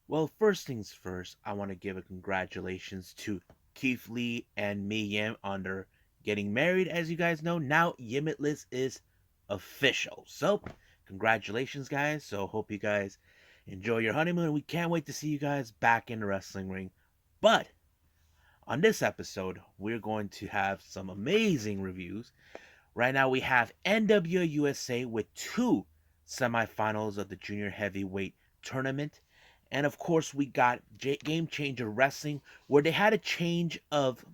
Well, first things first, I want to give a congratulations to Keith Lee and Mi Yim on their getting married. As you guys know, now Yimitless is official. So, congratulations, guys. So, hope you guys enjoy your honeymoon. We can't wait to see you guys back in the wrestling ring. But on this episode, we're going to have some amazing reviews. Right now, we have NWA USA with two semifinals of the junior heavyweight tournament. And of course, we got Game Changer Wrestling, where they had a change of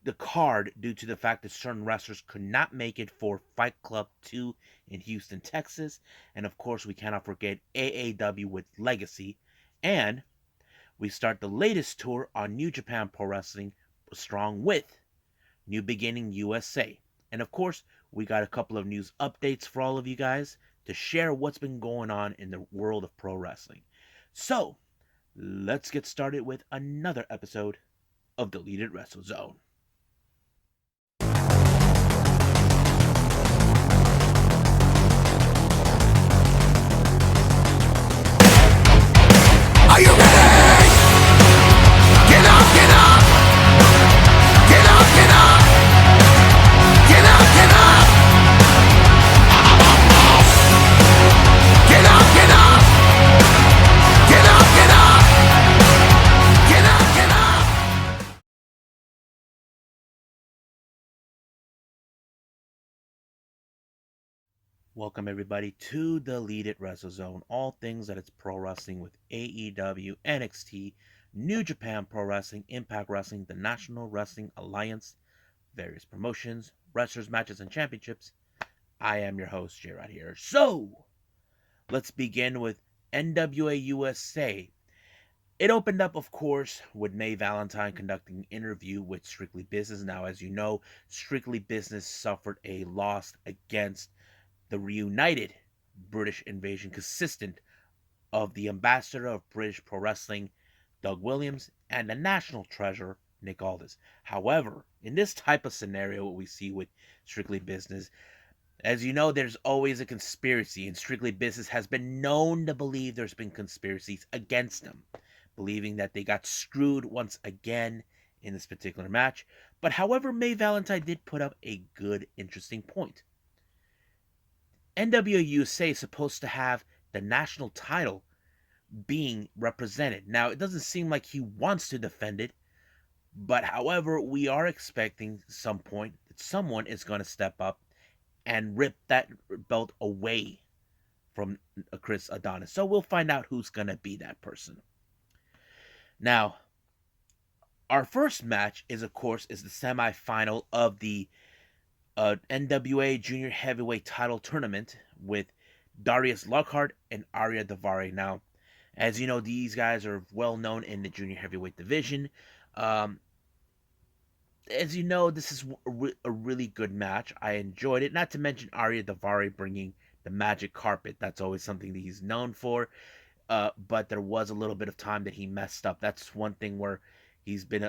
the card due to the fact that certain wrestlers could not make it for Fight Club 2 in Houston, Texas. And of course, we cannot forget AAW with Legacy. And we start the latest tour on New Japan Pro Wrestling Strong with New Beginning USA. And of course, we got a couple of news updates for all of you guys to share what's been going on in the world of pro wrestling. So, let's get started with another episode of Deleted Wrestle Zone. Are you ready? Get up, get up! Get up, get up! Get up, get up! Get up, get up! Get up, get up! Get up, get up! Welcome everybody to Deleted Wrestle Zone. All things that it's pro wrestling with AEW, NXT, New Japan Pro Wrestling, Impact Wrestling, the National Wrestling Alliance, various promotions, wrestlers, matches, and championships. I am your host, J Rod here. So, let's begin with NWA USA. It opened up, of course, with May Valentine conducting an interview with Strictly Business. Now, as you know, Strictly Business suffered a loss against the reunited British Invasion, consistent of the ambassador of British Pro Wrestling, Doug Williams, and the national treasure, Nick Aldis. However, in this type of scenario, what we see with Strictly Business, as you know, there's always a conspiracy, and Strictly Business has been known to believe there's been conspiracies against them, believing that they got screwed once again in this particular match. But however, May Valentine did put up a good, interesting point. NWA USA is supposed to have the national title being represented. Now, it doesn't seem like he wants to defend it, but however, we are expecting some point that someone is going to step up and rip that belt away from Chris Adonis. So we'll find out who's going to be that person. Now, our first match is, of course, the semifinal of the NWA Junior Heavyweight Title Tournament with Darius Lockhart and Arya Davari. Now, as you know, these guys are well known in the Junior Heavyweight division. Um, as you know, this is a really good match. I enjoyed it. Not to mention Arya Davari bringing the magic carpet. That's always something that he's known for. But there was a little bit of time that he messed up. That's one thing where he's been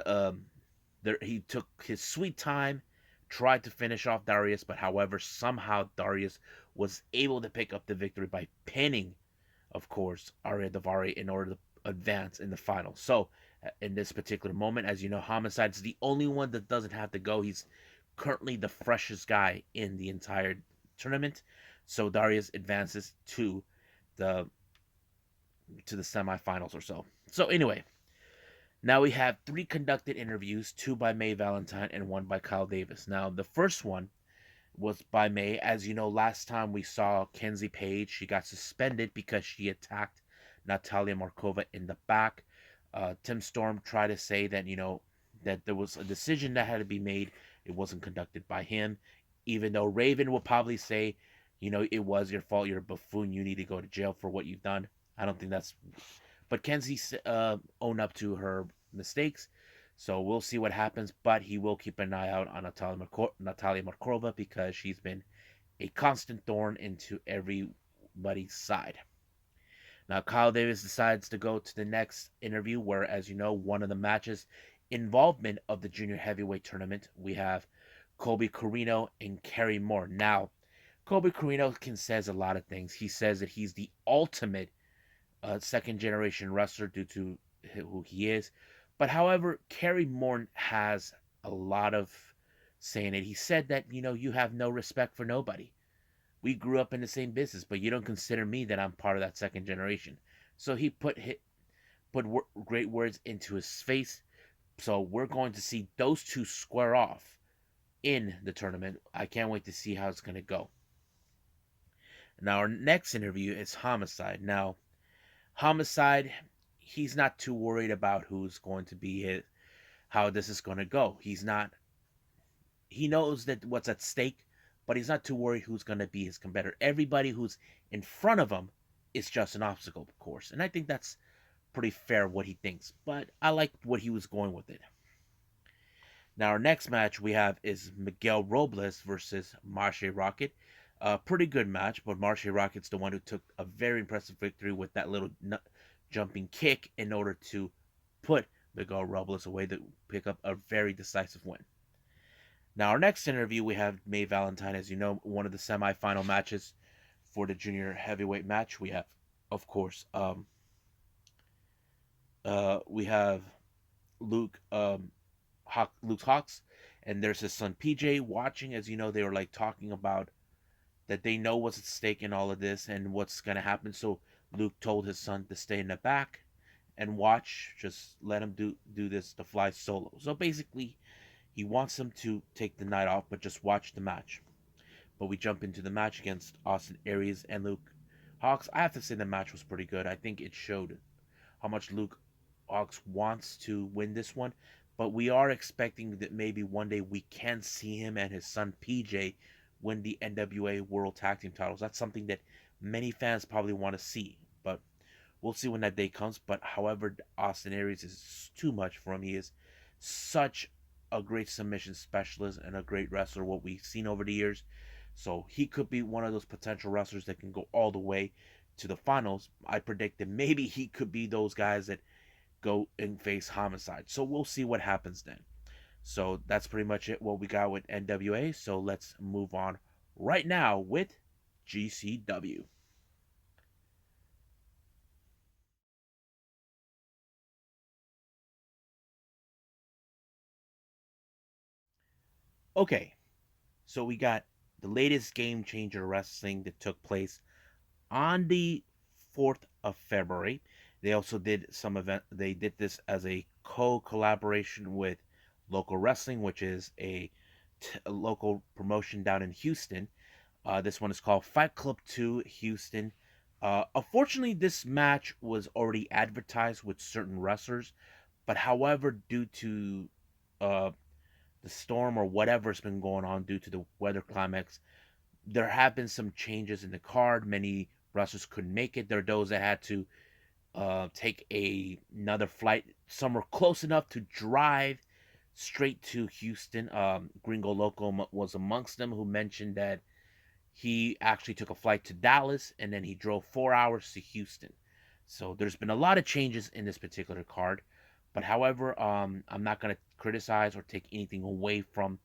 there. He took his sweet time, tried to finish off Darius, but however, somehow Darius was able to pick up the victory by pinning, of course, Arya Davari in order to advance in the final. So, in this particular moment, as you know, Homicide is the only one that doesn't have to go. He's currently the freshest guy in the entire tournament. So Darius advances the to the semifinals or so. So anyway, now we have 3 conducted interviews, 2 by May Valentine and 1 by Kyle Davis. Now the first one was by May. As you know, last time we saw Kenzie Page, she got suspended because she attacked Natalia Markova in the back. Tim Storm tried to say that, that there was a decision that had to be made. It wasn't conducted by him. Even though Raven will probably say, it was your fault. You're a buffoon. You need to go to jail for what you've done. I don't think that's... But Kenzie owned up to her mistakes. So we'll see what happens. But he will keep an eye out on Natalia Markova because she's been a constant thorn into everybody's side. Now, Kyle Davis decides to go to the next interview where, as you know, one of the matches involvement of the junior heavyweight tournament, we have Colby Corino and Kerry Moore. Now, Colby Corino says a lot of things. He says that he's the ultimate a second generation wrestler due to who he is. But however, Kerry Morton has a lot of saying it. He said that, you have no respect for nobody. We grew up in the same business, but you don't consider me that I'm part of that second generation. So he put great words into his face. So we're going to see those two square off in the tournament. I can't wait to see how it's going to go. Now, our next interview is Homicide. Now, Homicide, he's not too worried about who's going to be how this is going to go. He knows that what's at stake, but he's not too worried who's going to be his competitor. Everybody who's in front of him is just an obstacle course. And I think that's pretty fair what he thinks, but I like what he was going with it. Now, our next match we have is Miguel Robles versus Marshe Rocket. A pretty good match, but Marshe Rocket's the one who took a very impressive victory with that little jumping kick in order to put Miguel Robles away to pick up a very decisive win. Now, our next interview we have May Valentine, as you know, one of the semifinal matches for the junior heavyweight match. We have, of course, we have Luke Luke Hawks, and there's his son PJ watching. As you know, they were like talking about that they know what's at stake in all of this and what's gonna happen. So Luke told his son to stay in the back and watch. Just let him do this to fly solo. So basically, he wants him to take the night off, but just watch the match. But we jump into the match against Austin Aries and Luke Hawks. I have to say the match was pretty good. I think it showed how much Luke Hawks wants to win this one. But we are expecting that maybe one day we can see him and his son PJ win the NWA World Tag Team titles. That's something that many fans probably want to see. But we'll see when that day comes. But however, Austin Aries is too much for him. He is such a great submission specialist and a great wrestler, what we've seen over the years. So he could be one of those potential wrestlers that can go all the way to the finals. I predict that maybe he could be those guys that go and face Homicide. So we'll see what happens then. So that's pretty much it, what we got with NWA. So let's move on right now with GCW. Okay, so we got the latest Game Changer Wrestling that took place on the 4th of February. They also did some event. They did this as a co-collaboration with Local Wrestling, which is a local promotion down in Houston. This one is called Fight Club 2 Houston. Unfortunately, this match was already advertised with certain wrestlers, but however, due to uh, the storm or whatever's been going on due to the weather climax, there have been some changes in the card. Many wrestlers couldn't make it. There are those that had to take another flight somewhere close enough to drive straight to Houston. Gringo Loco was amongst them, who mentioned that he actually took a flight to Dallas and then he drove 4 hours to Houston. So there's been a lot of changes in this particular card. But however, I'm not going to criticize or take anything away from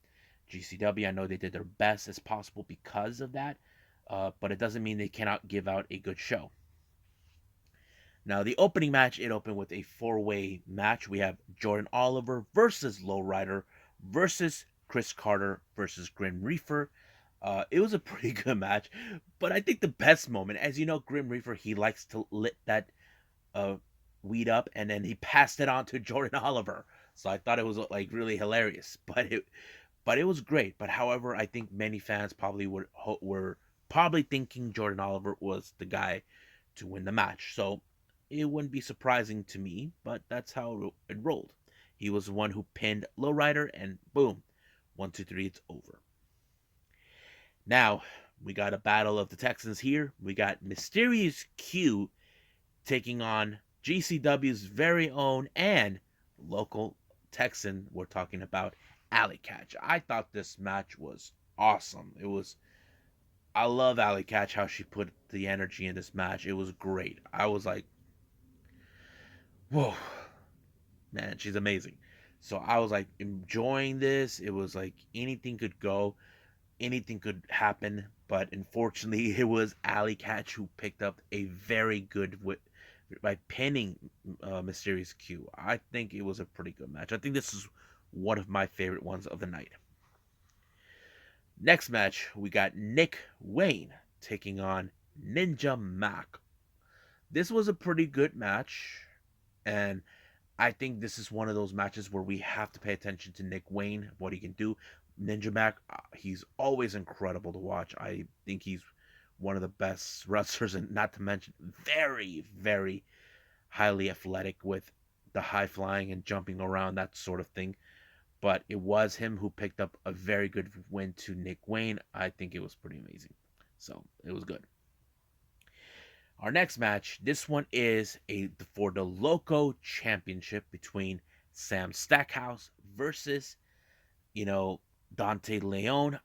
GCW. I know they did their best as possible because of that. But it doesn't mean they cannot give out a good show. Now, the opening match, it opened with a four-way match. We have Jordan Oliver versus Lowrider versus Chris Carter versus Grim Reaper. It was a pretty good match, but I think the best moment, as you know, Grim Reaper, he likes to lit that uh, weed up, and then he passed it on to Jordan Oliver. So I thought it was like really hilarious, but it was great. But however, I think many fans probably were probably thinking Jordan Oliver was the guy to win the match. So it wouldn't be surprising to me, but that's how it rolled. He was the one who pinned Lowrider, and boom, 1, 2, 3, it's over. Now we got a battle of the Texans here. We got Mysterious Q taking on GCW's very own and local Texan. We're talking about Alley Catch. I thought this match was awesome. I love Alley Catch, how she put the energy in this match. It was great. I was like, whoa, man, she's amazing. So I was like enjoying this. It was like anything could go, anything could happen, but unfortunately, it was Alley Catch who picked up a very by pinning Mysterious Q. I think it was a pretty good match. I think this is one of my favorite ones of the night. Next match, we got Nick Wayne taking on Ninja Mac. This was a pretty good match, and I think this is one of those matches where we have to pay attention to Nick Wayne, what he can do. Ninja Mac, he's always incredible to watch. I think he's one of the best wrestlers, and not to mention very, very highly athletic with the high flying and jumping around, that sort of thing. But it was him who picked up a very good win to Nick Wayne. I think it was pretty amazing. So it was good. Our next match, this one is for the Loco Championship between Sam Stackhouse versus, you know, Dante Leon.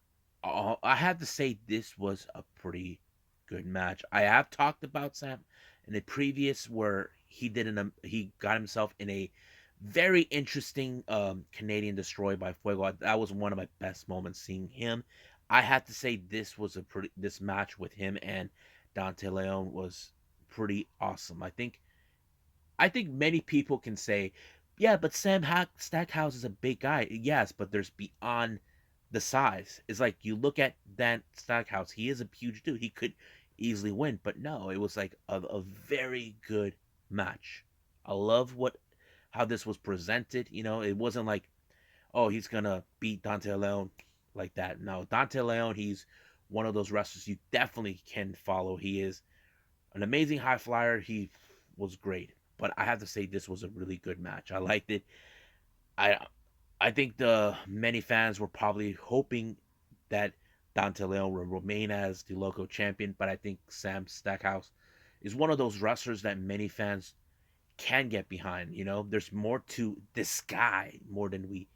I have to say this was a pretty good match. I have talked about Sam in a previous where he got himself in a very interesting Canadian Destroy by Fuego. That was one of my best moments seeing him. I have to say this match with him and Dante Leon was pretty awesome. I think many people can say, yeah, but Stackhouse is a big guy. Yes, but there's beyond the size. It's like you look at Dan Stackhouse, he is a huge dude. He could easily win, but no, it was like a very good match. I love how this was presented. It wasn't like, oh, he's gonna beat Dante Leon like that. No, Dante Leon, he's one of those wrestlers you definitely can follow. He is an amazing high flyer. He was great, but I have to say this was a really good match. I liked it. I I think the many fans were probably hoping that Dante Leon will remain as the local champion, but I think Sam Stackhouse is one of those wrestlers that many fans can get behind. There's more to this guy more than we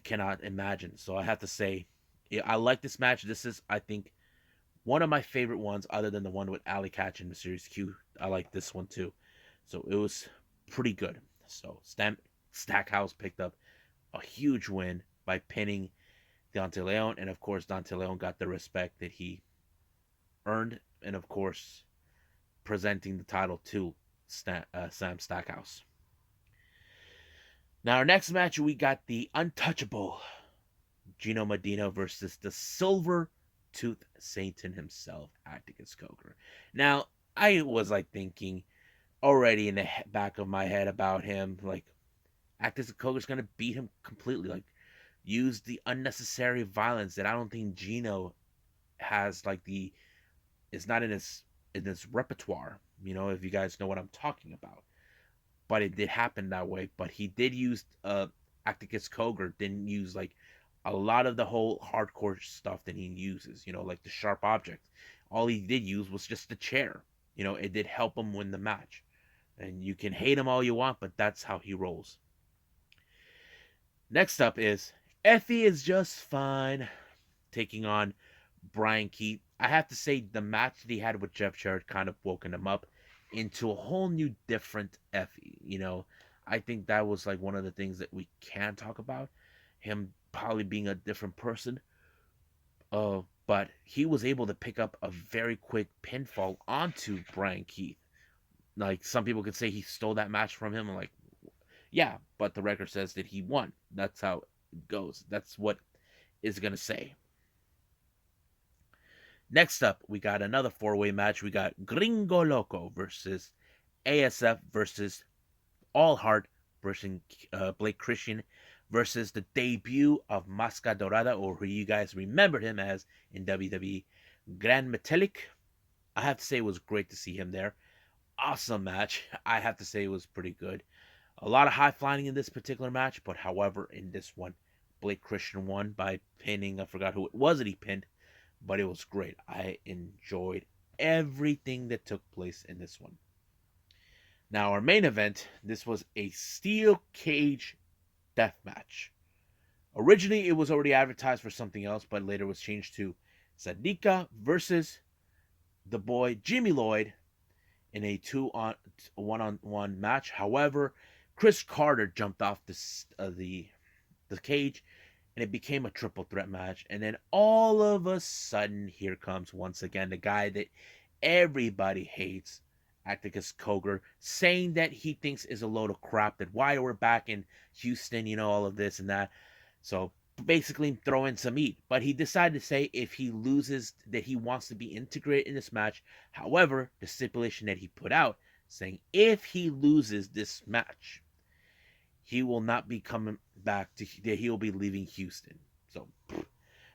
cannot imagine. So I have to say, yeah, I like this match. This is, I think, one of my favorite ones, other than the one with Ali Catch and Mysterious Q. I like this one too. So it was pretty good. So Stackhouse picked up a huge win by pinning Dante Leon, and of course Dante Leon got the respect that he earned, and of course presenting the title to Sam Stackhouse. Now our next match, we got the untouchable Gino Medina versus the Silver Tooth Satan himself, Atticus Coker. Now I was like thinking already in the back of my head about him, like Atticus Coker's gonna beat him completely, like use the unnecessary violence that I don't think Gino has, like it's not in his repertoire. If you guys know what I'm talking about. But it did happen that way. But he did use Atticus Coker didn't use like a lot of the whole hardcore stuff that he uses, like the sharp objects. All he did use was just the chair. It did help him win the match. And you can hate him all you want, but that's how he rolls. Next up is Effie is just fine taking on Brian Keith. I have to say the match that he had with Jeff Jarrett kind of woken him up into a whole new different Effie. I think that was like one of the things that we can talk about. Him probably being a different person. But he was able to pick up a very quick pinfall onto Brian Keith. Like some people could say he stole that match from him. I'm like, yeah, but the record says that he won. That's how it goes. That's what it's gonna say. Next up, we got another four-way match. We got Gringo Loco versus ASF versus All Heart versus Blake Christian versus the debut of Masca Dorada, or who you guys remembered him as in WWE, Gran Metalik. I have to say it was great to see him there. Awesome match. I have to say it was pretty good. A lot of high flying in this particular match, but however, in this one, Blake Christian won by pinning. I forgot who it was that he pinned, but it was great. I enjoyed everything that took place in this one. Now, our main event, this was a steel cage death match. Originally, it was already advertised for something else, but later was changed to Sadika versus the boy Jimmy Lloyd in a 1-on-1 match. However, Chris Carter jumped off the cage, and it became a triple threat match. And then all of a sudden, here comes once again the guy that everybody hates, Atticus Cogar, saying that he thinks is a load of crap, that why we're back in Houston, all of this and that. So basically throw in some heat. But he decided to say if he loses that he wants to be integrated in this match. However, the stipulation that he put out saying if he loses this match, he will not be coming back to that he will be leaving Houston. So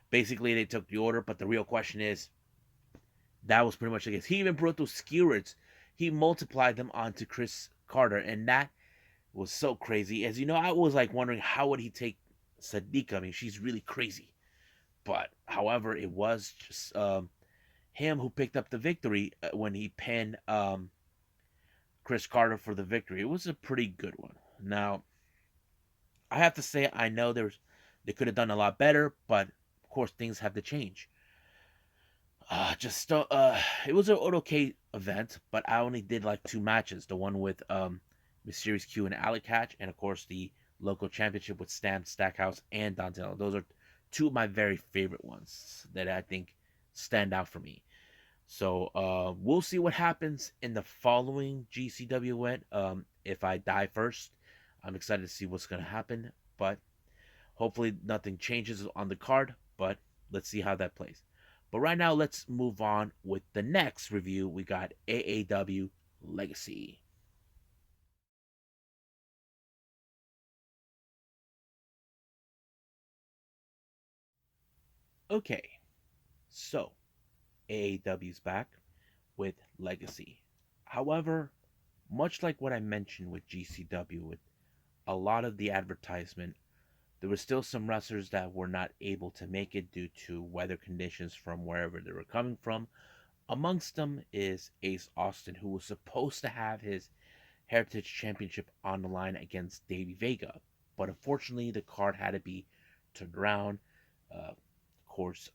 basically they took the order, but the real question is that was pretty much the case. He even brought those skewers. He multiplied them onto Chris Carter, and that was so crazy. As you know, I was like wondering how would he take Sadiqa. I mean, she's really crazy. But however, it was just him who picked up the victory when he pinned Chris Carter for the victory. It was a pretty good one. Now, I have to say, I know they could have done a lot better, but of course things have to change. It was an okay event, but I only did like two matches. The one with Mysterious Q and Alec Hatch, and of course the local championship with Stan Stackhouse and Donatello. Those are two of my very favorite ones that I think stand out for me. So we'll see what happens in the following GCW event. If I die first, I'm excited to see what's going to happen. But hopefully nothing changes on the card. But let's see how that plays. But right now, let's move on with the next review. We got AAW Legacy. Okay, so AAW's back with Legacy. However, much like what I mentioned with GCW, with a lot of the advertisement, there were still some wrestlers that were not able to make it due to weather conditions from wherever they were coming from. Amongst them is Ace Austin, who was supposed to have his Heritage Championship on the line against Davey Vega. But unfortunately, the card had to be turned around. Of course,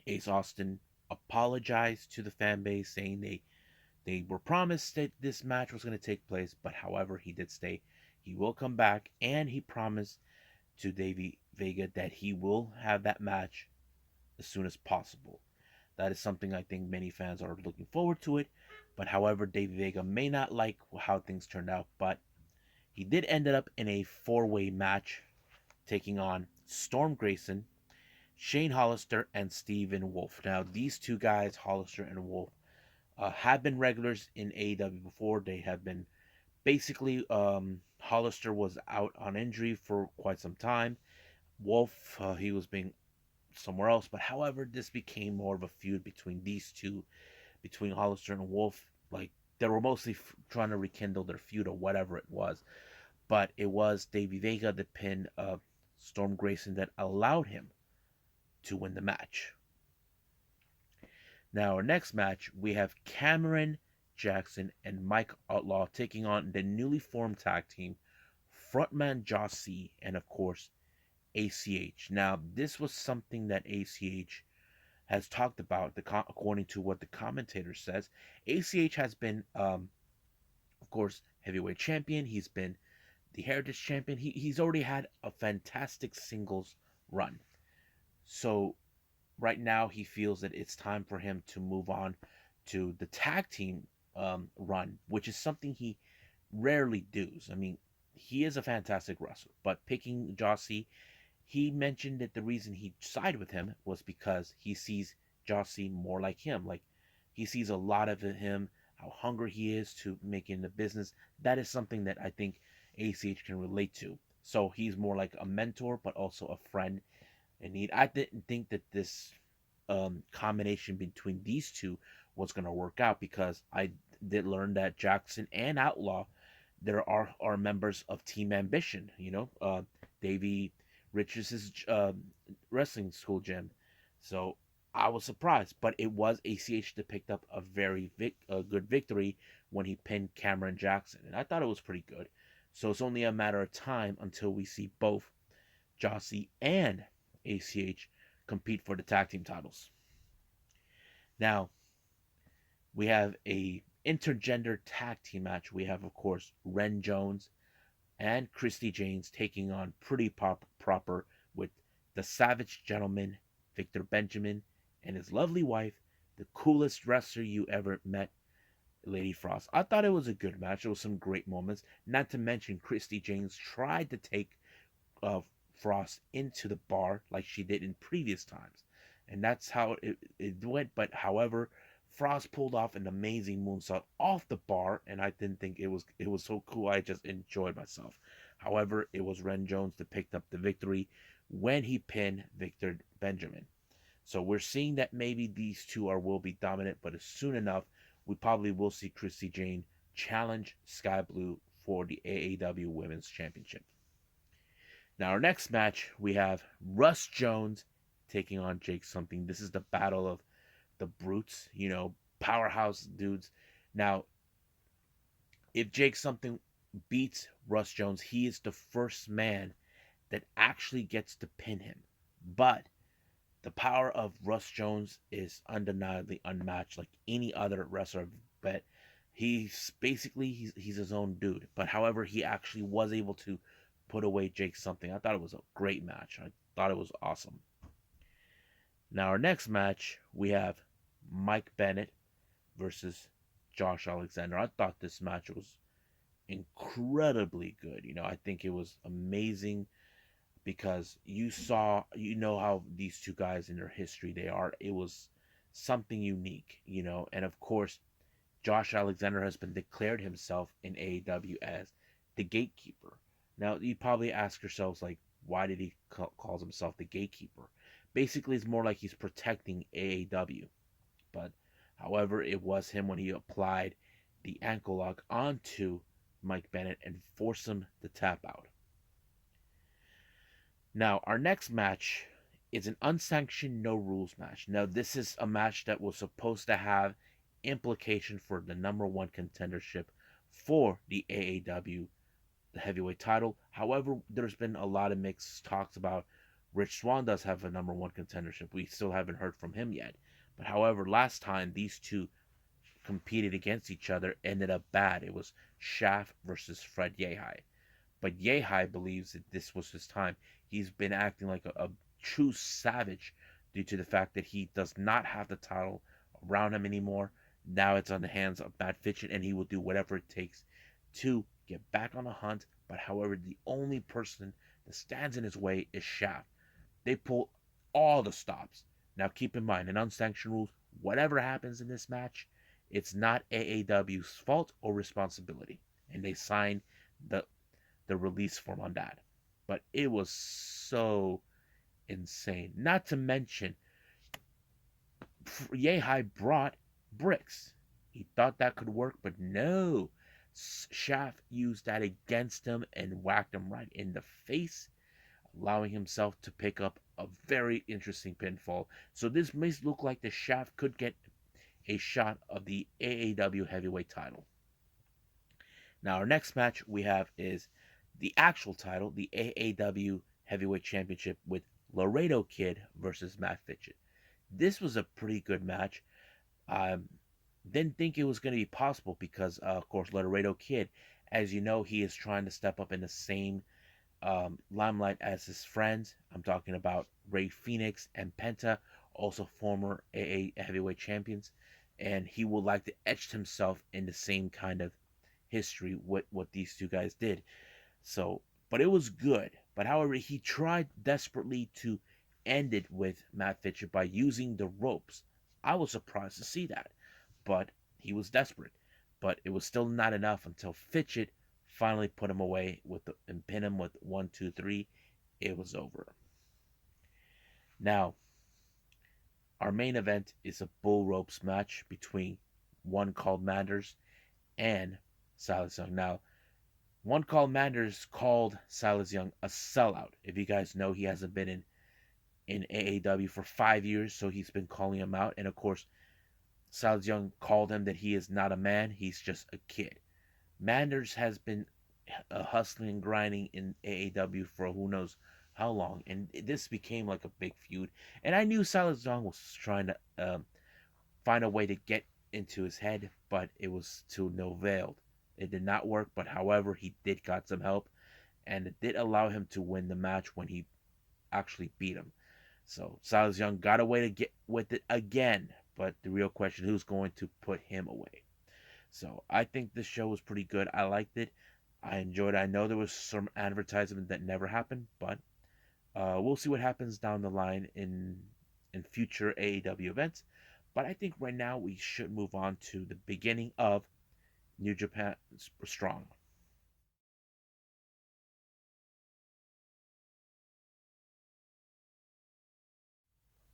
Ace Austin apologized to the fan base, saying they were promised that this match was going to take place, but however, he did stay. He will come back, and he promised to Davey Vega that he will have that match as soon as possible. That is something I think many fans are looking forward to it. But however, Davey Vega may not like how things turned out, but he did end up in a four-way match taking on Storm Grayson, Shane Hollister, and Stephen Wolf. Now, these two guys, Hollister and Wolf, have been regulars in AEW before. They have been basically, Hollister was out on injury for quite some time. Wolf, he was being somewhere else. But however, this became more of a feud between these two, between Hollister and Wolf. Like they were mostly trying to rekindle their feud or whatever it was. But it was Davey Vega that pinned Storm Grayson that allowed him to win the match. Now, our next match, we have Cameron Jackson and Mike Outlaw taking on the newly formed tag team, frontman Josh C, and of course, ACH. Now, this was something that ACH has talked about, according to what the commentator says. ACH has been, of course, heavyweight champion. He's been the Heritage champion. He's already had a fantastic singles run. So right now he feels that it's time for him to move on to the tag team run, which is something he rarely does. I mean, he is a fantastic wrestler, but picking Jossie, he mentioned that the reason he sided with him was because he sees Jossie more like him. Like he sees a lot of him, how hungry he is to making the business. That is something that I think ACH can relate to. So he's more like a mentor, but also a friend in need. I didn't think that this combination between these two was going to work out because I did learn that Jackson and Outlaw there are members of Team Ambition. Davey Richards' wrestling school gym. So I was surprised, but it was ACH that picked up a good victory when he pinned Cameron Jackson, and I thought it was pretty good. So it's only a matter of time until we see both Jossie and ACH compete for the tag team titles. Now, we have a intergender tag team match. We have, of course, Ren Jones and Christy James taking on Pretty Proper with the Savage Gentleman, Victor Benjamin, and his lovely wife, the coolest wrestler you ever met, Lady Frost. I thought it was a good match. There was some great moments. Not to mention, Christy James tried to take uh, Frost into the bar like she did in previous times, and that's how it went. But however, Frost pulled off an amazing moonsault off the bar, and I didn't think it was so cool. I just enjoyed myself. However, it was Ren Jones that picked up the victory when he pinned Victor Benjamin. So we're seeing that maybe these two will be dominant, but as soon enough, we probably will see Christy Jane challenge Sky Blue for the AAW Women's Championship. Now, our next match, we have Russ Jones taking on Jake Something. This is the battle of the brutes, powerhouse dudes. Now, if Jake Something beats Russ Jones, he is the first man that actually gets to pin him. But the power of Russ Jones is undeniably unmatched, like any other wrestler. But he's his own dude. But however, he actually was able to put away Jake Something. I thought it was a great match. I thought it was awesome. Now our next match, we have Mike Bennett versus Josh Alexander. I thought this match was incredibly good. I think it was amazing because you know how these two guys in their history they are. It was something unique, and of course, Josh Alexander has been declared himself in AEW as the gatekeeper. Now, you probably ask yourselves, like, why did he calls himself the gatekeeper? Basically, it's more like he's protecting AAW. But, however, it was him when he applied the ankle lock onto Mike Bennett and forced him to tap out. Now, our next match is an unsanctioned no rules match. Now, this is a match that was supposed to have implication for the number one contendership for the AAW the heavyweight title. However, there's been a lot of mixed talks about Rich Swann does have a number one contendership. We still haven't heard from him yet. But however, last time these two competed against each other ended up bad. It was Shaft versus Fred Yehai. But Yehai believes that this was his time. He's been acting like a true savage due to the fact that he does not have the title around him anymore. Now it's on the hands of Matt Fitchin, and he will do whatever it takes to get back on the hunt. But however, the only person that stands in his way is Shaft. They pull all the stops. Now keep in mind, in unsanctioned rules, whatever happens in this match, it's not AAW's fault or responsibility. And they sign the release form on that. But it was so insane. Not to mention, Yehai brought bricks. He thought that could work, but no. Shaft used that against him and whacked him right in the face, allowing himself to pick up a very interesting pinfall. So this may look like the Shaft could get a shot of the AAW heavyweight title. Now our next match we have is the actual title, the AAW Heavyweight Championship with Laredo Kid versus Matt Fitchin. This was a pretty good match. Didn't think it was going to be possible because, of course, Laredo Kid, as you know, he is trying to step up in the same limelight as his friends. I'm talking about Ray Phoenix and Penta, also former AA heavyweight champions, and he would like to etch himself in the same kind of history with what these two guys did. So, but it was good. But however, he tried desperately to end it with Matt Fitchin by using the ropes. I was surprised to see that, but he was desperate. But it was still not enough until Fitchin finally put him away and pin him with 1, 2, 3. It was over. Now, our main event is a bull ropes match between one called Manders and Silas Young. Now, one called Manders called Silas Young a sellout. If you guys know, he hasn't been in AAW for 5 years, so he's been calling him out. And of course, Silas Young called him that he is not a man, he's just a kid. Manders has been hustling and grinding in AAW for who knows how long, and this became like a big feud. And I knew Silas Young was trying to find a way to get into his head, but it was to no avail. It did not work, but however, he did got some help, and it did allow him to win the match when he actually beat him. So Silas Young got away to get with it again, but the real question, who's going to put him away? So I think this show was pretty good. I liked it. I enjoyed it. I know there was some advertisement that never happened, but we'll see what happens down the line in future AAW events. But I think right now we should move on to the beginning of New Japan Strong.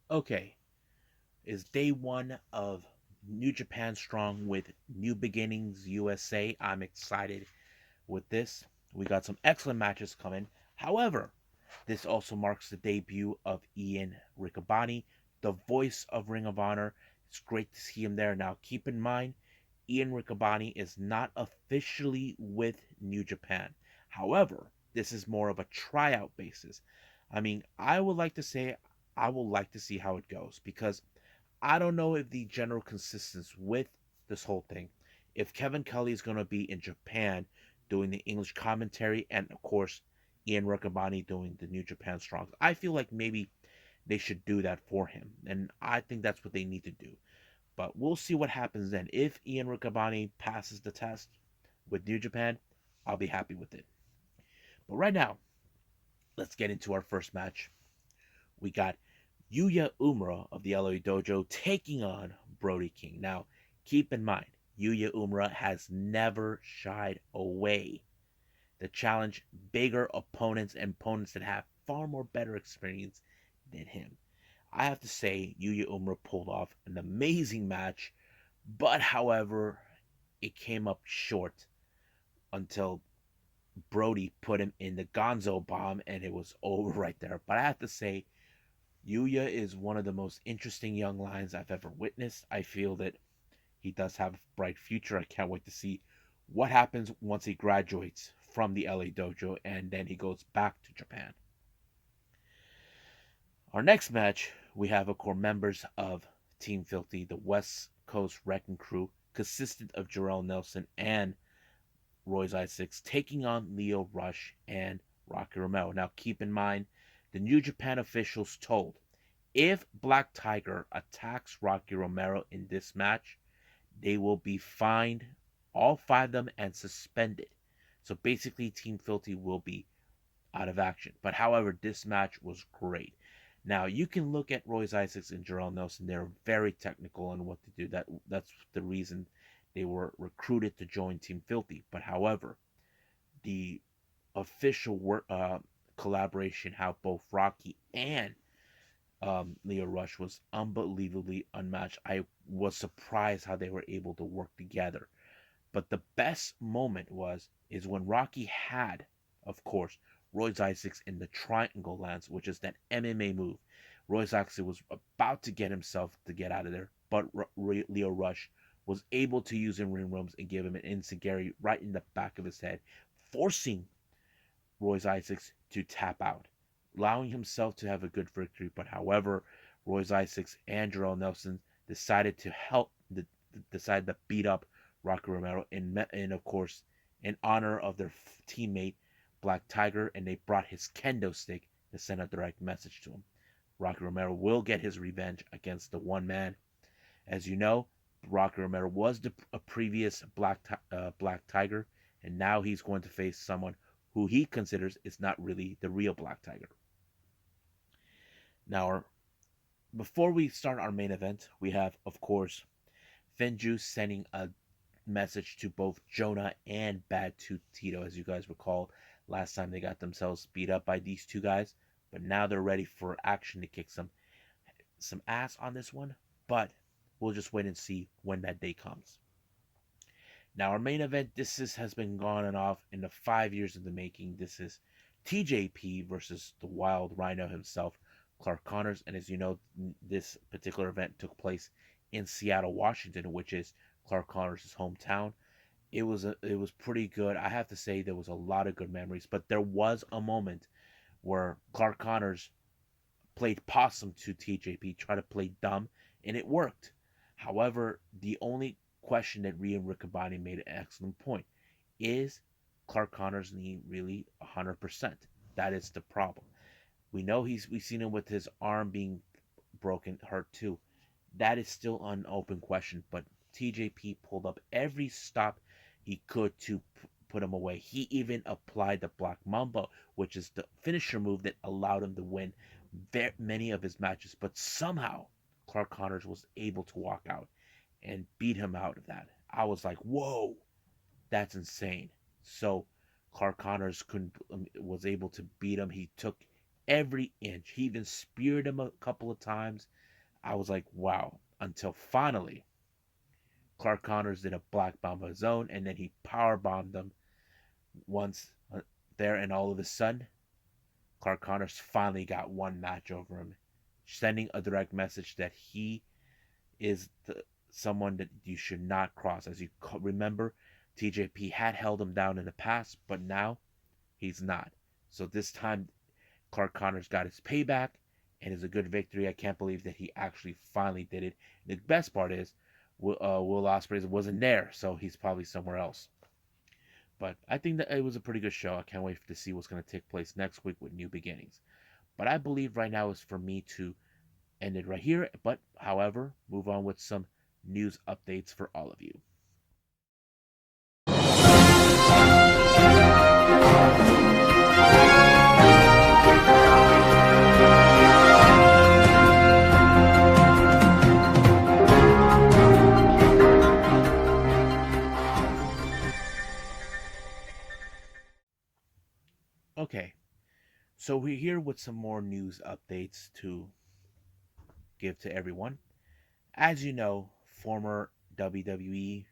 Okay, is day one of New Japan Strong with New Beginnings USA. I'm excited with this. We got some excellent matches coming. However, this also marks the debut of Ian Riccobani, the voice of Ring of Honor. It's great to see him there. Now, keep in mind, Ian Riccobani is not officially with New Japan. However, this is more of a tryout basis. I mean, I would like to say I would like to see how it goes because I don't know if the general consistency with this whole thing, if Kevin Kelly is going to be in Japan doing the English commentary, and of course Ian Riccobani doing the New Japan Strong. I feel like maybe they should do that for him, and I think that's what they need to do. But we'll see what happens then. If Ian Riccobani passes the test with New Japan, I'll be happy with it. But right now, let's get into our first match. We got Yuya Uemura of the LA Dojo taking on Brody King. Now, keep in mind, Yuya Uemura has never shied away to challenge bigger opponents and opponents that have far more better experience than him. I have to say, Yuya Uemura pulled off an amazing match, but however, it came up short until Brody put him in the Gonzo bomb and it was over right there. But I have to say, Yuya is one of the most interesting young lions I've ever witnessed. I feel that he does have a bright future. I can't wait to see what happens once he graduates from the LA dojo and then he goes back to Japan. Our next match, we have of course members of Team Filthy, the West Coast Wrecking Crew, consistent of Jarrell Nelson and Royce Isaacs, taking on Leo Rush and Rocky Romero. Now keep in mind, the New Japan officials told if Black Tiger attacks Rocky Romero in this match, they will be fined, all five of them, and suspended. So basically, Team Filthy will be out of action. But however, this match was great. Now you can look at Royce Isaacs and Jarrell Nelson. They're very technical on what to do. That's the reason they were recruited to join Team Filthy. But however, the official collaboration, how both Rocky and Leo Rush was unbelievably unmatched. I was surprised how they were able to work together. But the best moment is when Rocky had, of course, Royce Isaacs in the triangle lance, which is that MMA move. Royce Isaacs was about to get himself to get out of there, but Leo Rush was able to use in ring rooms and give him an enziguri right in the back of his head, forcing Royce Isaacs to tap out, allowing himself to have a good victory. But however, Royce Isaacs and Jarrell Nelson decided to decided to beat up Rocky Romero in of course in honor of their teammate Black Tiger, and they brought his kendo stick to send a direct message to him. Rocky Romero will get his revenge against the one man. As you know, Rocky Romero was a previous Black Tiger, and now he's going to face someone who he considers is not really the real Black Tiger. Now, before we start our main event, we have, of course, Finju sending a message to both Jonah and Bad Tooth Tito. As you guys recall, last time they got themselves beat up by these two guys, but now they're ready for action to kick some ass on this one. But we'll just wait and see when that day comes. Now, our main event, has been gone and off in the 5 years in the making. This is TJP versus the Wild Rhino himself, Clark Connors. And as you know, this particular event took place in Seattle, Washington, which is Clark Connors' hometown. It was pretty good. I have to say there was a lot of good memories, but there was a moment where Clark Connors played possum to TJP, tried to play dumb, and it worked. However, the only question that Rian Riccobani made an excellent point is Clark Connors' knee really 100%? That is the problem. We know we've seen him with his arm being broken, hurt too. That is still an open question, but TJP pulled up every stop he could to put him away. He even applied the Black Mamba, which is the finisher move that allowed him to win many of his matches. But somehow, Clark Connors was able to walk out and beat him out of that. I was like, whoa, that's insane. So Clark Connors couldn't was able to beat him. He took every inch. He even speared him a couple of times. I was like, wow. Until finally, Clark Connors did a black bomb of his own, and then he power bombed them once there, and all of a sudden, Clark Connors finally got one match over him, sending a direct message that he is someone that you should not cross. As you remember, TJP had held him down in the past, but now he's not. So this time, Clark Connors got his payback, and it's a good victory. I can't believe that he actually finally did it. And the best part is, Will Ospreay wasn't there, so he's probably somewhere else. But I think that it was a pretty good show. I can't wait to see what's going to take place next week with New Beginnings. But I believe right now is for me to end it right here. But however, move on with some news updates for all of you. Okay, so we're here with some more news updates to give to everyone. As you know, former WWE,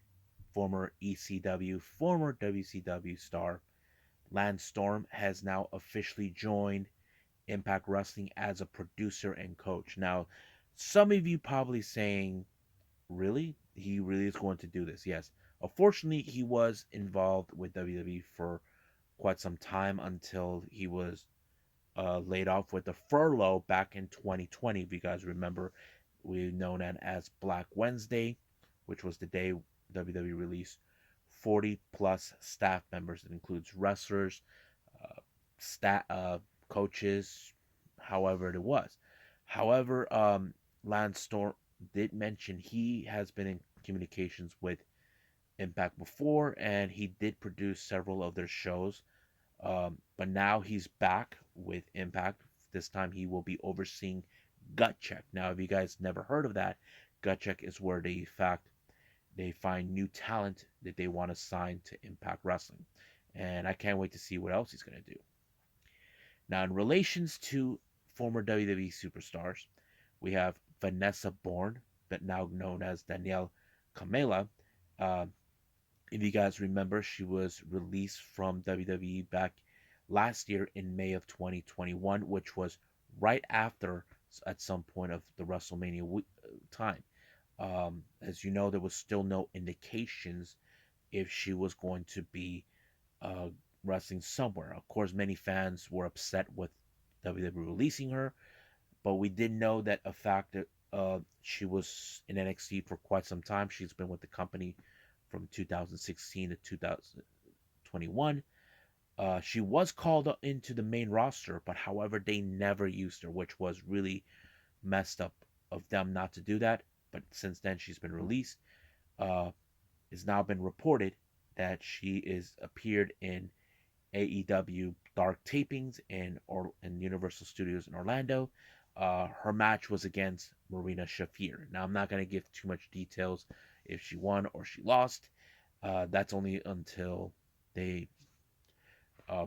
former ECW, former WCW star Lance Storm has now officially joined Impact Wrestling as a producer and coach. Now, some of you probably saying, really? He really is going to do this? Yes. Unfortunately, he was involved with WWE for quite some time until he was laid off with a furlough back in 2020. If you guys remember, we know that as Black Wednesday, which was the day WWE released 40 plus staff members. That includes wrestlers, stat coaches, however it was. However, Lance Storm did mention he has been in communications with Impact before, and he did produce several of their shows. But now he's back with Impact. This time he will be overseeing Gut Check. Now, if you guys never heard of that, Gut Check is where they find new talent that they want to sign to Impact Wrestling. And I can't wait to see what else he's going to do. Now, in relations to former WWE superstars, we have Vanessa Bourne, but now known as Danielle Kamela. Uh, if you guys remember, she was released from WWE back last year in May of 2021, which was right after at some point of the WrestleMania time. As you know, there was still no indications if she was going to be uh, wrestling somewhere. Of course, many fans were upset with WWE releasing her, but we did know that a fact that she was in NXT for quite some time. She's been with the company from 2016 to 2021. She was called into the main roster, but however, they never used her, which was really messed up of them not to do that. But since then, she's been released. It's now been reported that she is appeared in AEW Dark tapings in Universal Studios in Orlando. Her match was against Marina Shafir. Now, I'm not going to give too much details if she won or she lost. That's only until they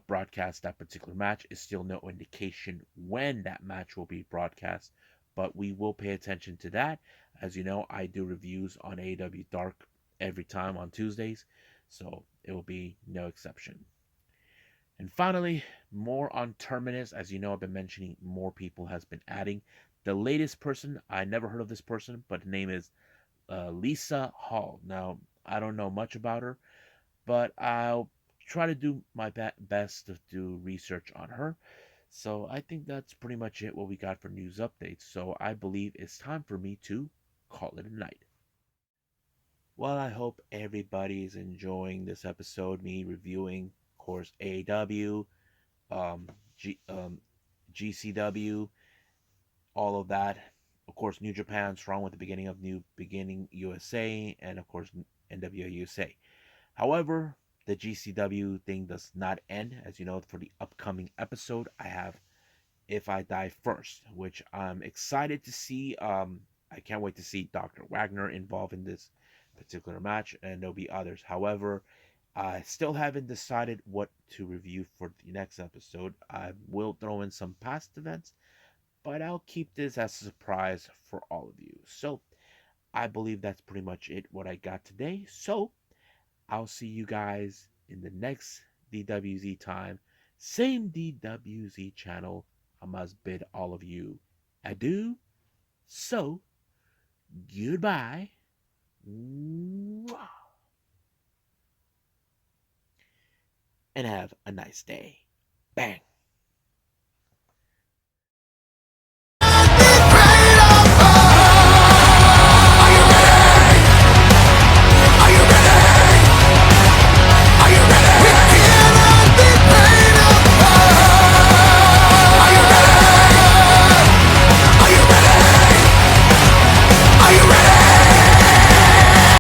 broadcast that particular match. Is still no indication when that match will be broadcast, but we will pay attention to that. As you know, I do reviews on AEW Dark every time on Tuesdays, so it will be no exception. And finally, more on Terminus. As you know, I've been mentioning more people has been adding. The latest person, I never heard of this person, but the name is Lisa Hall. Now, I don't know much about her, but I'll try to do my best to do research on her. So I think that's pretty much it what we got for news updates. So I believe it's time for me to call it a night. Well, I hope everybody is enjoying this episode, me reviewing, of course, AAW, um, G, um, GCW, all of that. Of course, New Japan Strong with the beginning of New Beginning USA, and of course, NWA USA. However, the GCW thing does not end. As you know, for the upcoming episode, I have If I Die First, which I'm excited to see. I can't wait to see Dr. Wagner involved in this particular match, and there'll be others. However, I still haven't decided what to review for the next episode. I will throw in some past events, but I'll keep this as a surprise for all of you. So, I believe that's pretty much it, what I got today. So, I'll see you guys in the next DWZ time. Same DWZ channel. I must bid all of you adieu. So, goodbye. And have a nice day. Bang.